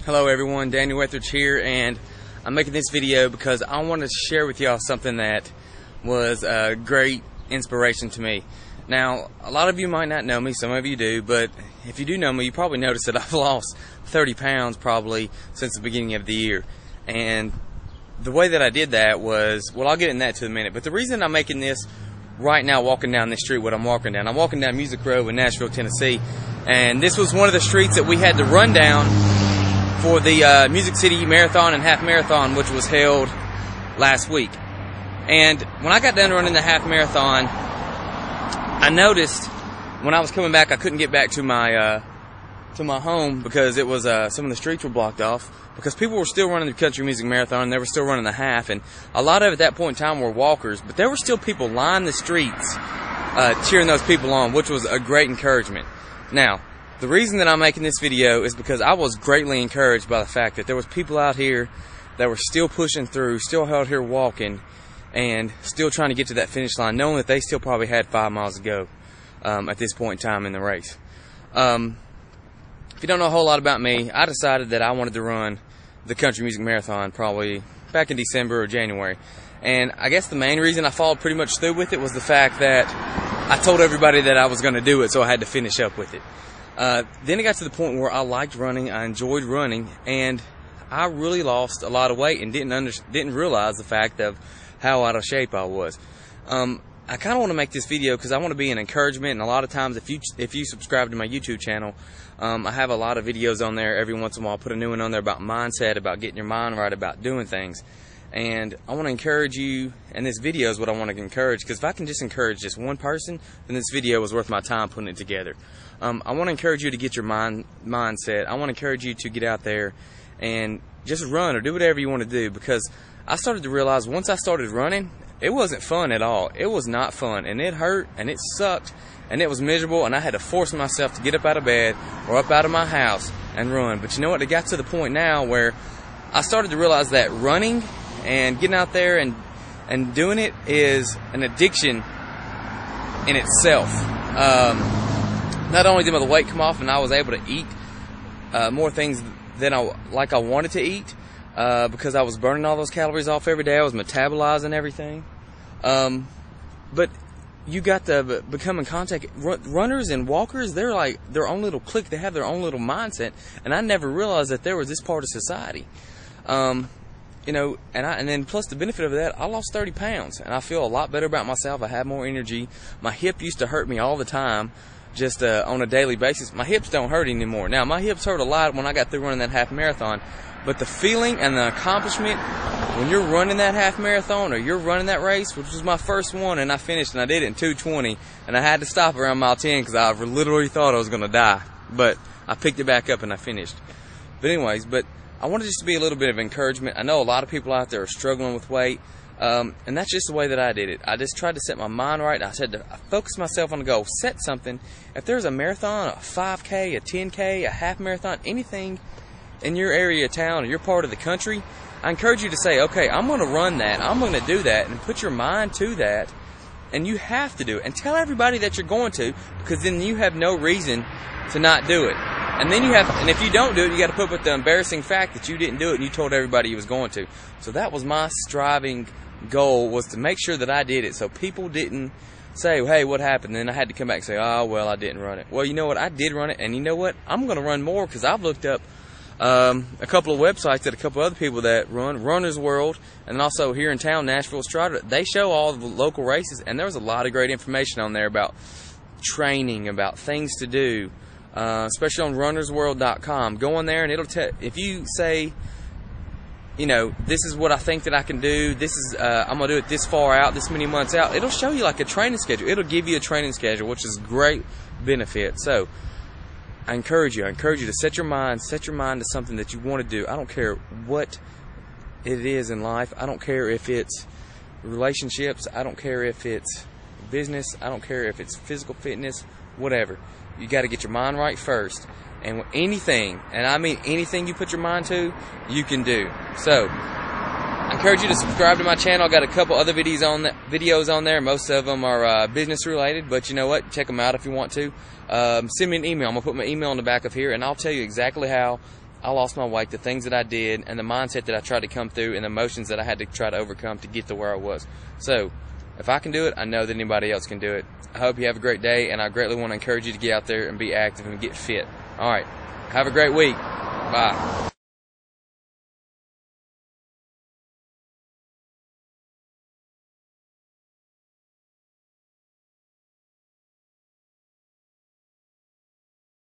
Hello everyone, Daniel Etheridge here, and I'm making this video because I want to share with y'all something that was a great inspiration to me. Now, a lot of you might not know me, some of you do, but if you do know me, you probably noticed that I've lost 30 pounds probably since the beginning of the year. And the way that I did that was, well, I'll get in that in a minute, but the reason I'm making this right now, walking down this street, what I'm walking down Music Row in Nashville, Tennessee, and this was one of the streets that we had to run down for the Music City Marathon and Half Marathon, which was held last week. And when I got done running the half marathon, I noticed when I was coming back, I couldn't get back to my home because it was some of the streets were blocked off because people were still running the country music marathon and they were still running the half, and a lot of at that point in time were walkers, but there were still people lining the streets cheering those people on, which was a great encouragement. Now, the reason that I'm making this video is because I was greatly encouraged by the fact that there was people out here that were still pushing through, still out here walking, and still trying to get to that finish line, knowing that they still probably had 5 miles to go at this point in time in the race. If you don't know a whole lot about me, I decided that I wanted to run the country music marathon probably back in December or January. And I guess the main reason I followed pretty much through with it was the fact that I told everybody that I was going to do it, so I had to finish up with it. Then it got to the point where I liked running, I enjoyed running, and I really lost a lot of weight and didn't realize the fact of how out of shape I was. I kind of want to make this video because I want to be an encouragement, and a lot of times if you subscribe to my YouTube channel, I have a lot of videos on there. Every once in a while I'll put a new one on there about mindset, about getting your mind right, about doing things. And I want to encourage you, and this video is what I want to encourage, because if I can just encourage just one person, then this video was worth my time putting it together. I want to encourage you to get your mindset. I want to encourage you to get out there and just run or do whatever you want to do, because I started to realize once I started running, it wasn't fun at all. It was not fun, and it hurt, and it sucked, and it was miserable, and I had to force myself to get up out of bed or up out of my house and run. But you know what? It got to the point now where I started to realize that running and getting out there and doing it is an addiction in itself. Not only did my weight come off and I was able to eat more things than I wanted to eat, because I was burning all those calories off every day. I was metabolizing everything. But you got to become in contact. Runners and walkers, they're like their own little clique. They have their own little mindset. And I never realized that there was this part of society. You know, and then plus the benefit of that, I lost 30 pounds. And I feel a lot better about myself. I have more energy. My hip used to hurt me all the time, just on a daily basis. My hips don't hurt anymore. Now, my hips hurt a lot when I got through running that half marathon. But the feeling and the accomplishment when you're running that half marathon or you're running that race, which was my first one, and I finished and I did it in 2:20, and I had to stop around mile 10 because I literally thought I was going to die. But I picked it back up and I finished. But anyways, I wanted just to be a little bit of encouragement. I know a lot of people out there are struggling with weight, and that's just the way that I did it. I just tried to set my mind right. I focused myself on the goal. Set something. If there's a marathon, a 5K, a 10K, a half marathon, anything in your area of town or your part of the country, I encourage you to say, okay, I'm going to run that. I'm going to do that, and put your mind to that. And you have to do it. And tell everybody that you're going to, because then you have no reason to not do it. And then and if you don't do it, you got to put up with the embarrassing fact that you didn't do it and you told everybody you was going to. So that was my striving goal, was to make sure that I did it so people didn't say, hey, what happened? And then I had to come back and say, oh, well, I didn't run it. Well, you know what? I did run it, and you know what? I'm going to run more, because I've looked up a couple of websites that a couple other people that run, Runner's World, and also here in town, Nashville Strata. They show all the local races, and there's a lot of great information on there about training, about things to do, especially on runnersworld.com. Go on there, and it'll tell, if you say, you know, this is what I think that I can do, this is, I'm going to do it this far out, this many months out, it'll show you like a training schedule. It'll give you a training schedule, which is great benefit. So I encourage you to set your mind to something that you want to do. I don't care what it is in life. I don't care if it's relationships. I don't care if it's business. I don't care if it's physical fitness, whatever. You got to get your mind right first. And anything, and I mean anything you put your mind to, you can do. So I encourage you to subscribe to my channel. I got a couple other videos on there. Most of them are business related, but you know what? Check them out if you want to. Send me an email. I'm going to put my email in the back of here, and I'll tell you exactly how I lost my weight, the things that I did, and the mindset that I tried to come through, and the emotions that I had to try to overcome to get to where I was. So, if I can do it, I know that anybody else can do it. I hope you have a great day, and I greatly want to encourage you to get out there and be active and get fit. All right. Have a great week. Bye.